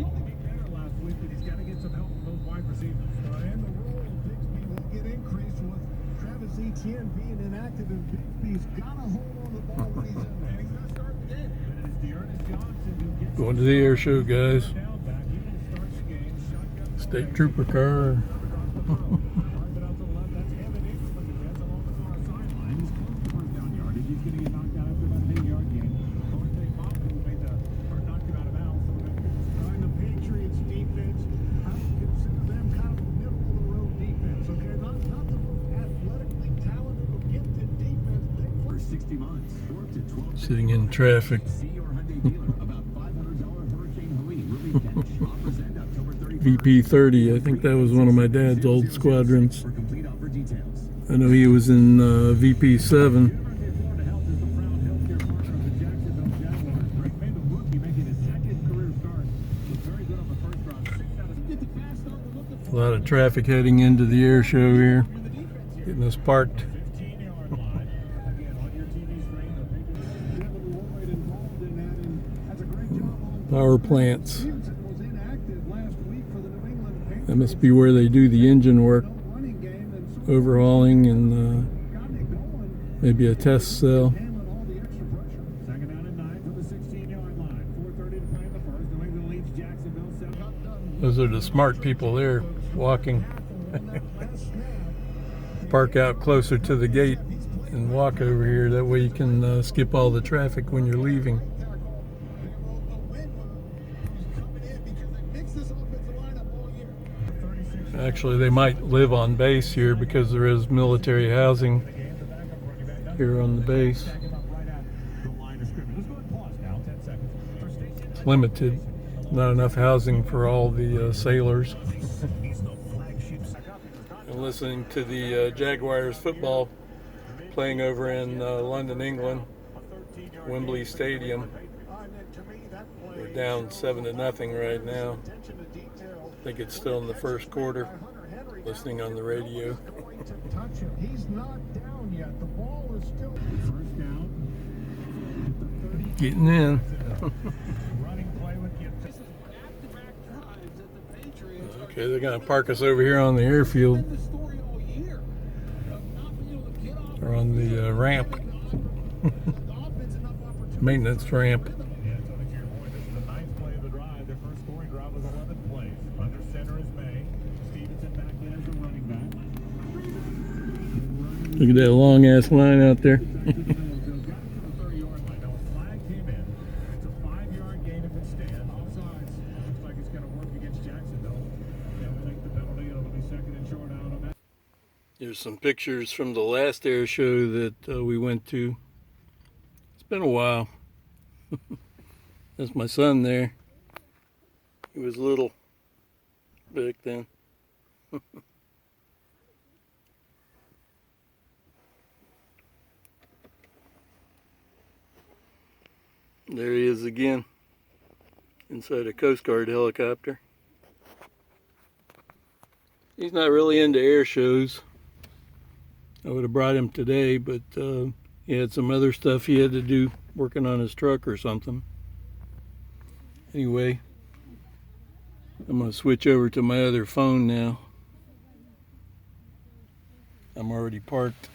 last week, but he's got to get some help from those wide receivers. And the role of Bixby will get increased with Travis Etienne being inactive, and Bixby's got to hold on the ball when he's in there. And he's going to start the game. And it's Dearness Johnson who gets Going to the air show, guys. State trooper car. Sitting in traffic. VP 30, I think that was one of my dad's old squadrons. I know he was in VP 7. A lot of traffic heading into the air show here, getting us parked. Power plants. That must be where they do the engine work, overhauling, and maybe a test cell. Those are the smart people there walking. Park out closer to the gate and walk over here. That way you can skip all the traffic when you're leaving. Actually, they might live on base here because there is military housing here on the base. It's limited. Not enough housing for all the sailors. I'm listening to the Jaguars football playing over in London, England, Wembley Stadium. They're down 7-0 right now. I think it's still in the first quarter. Listening on the radio. He's not down yet. The ball is still first down. Getting in. Okay, they're gonna park us over here on the airfield. Or on the ramp. Maintenance ramp. Look at that long ass line out there. There's some pictures from the last air show that we went to. It's been a while. That's my son there. He was little back then. There he is again, inside a Coast Guard helicopter. He's not really into air shows. I would have brought him today, but he had some other stuff he had to do, working on his truck or something. Anyway, I'm going to switch over to my other phone now. I'm already parked.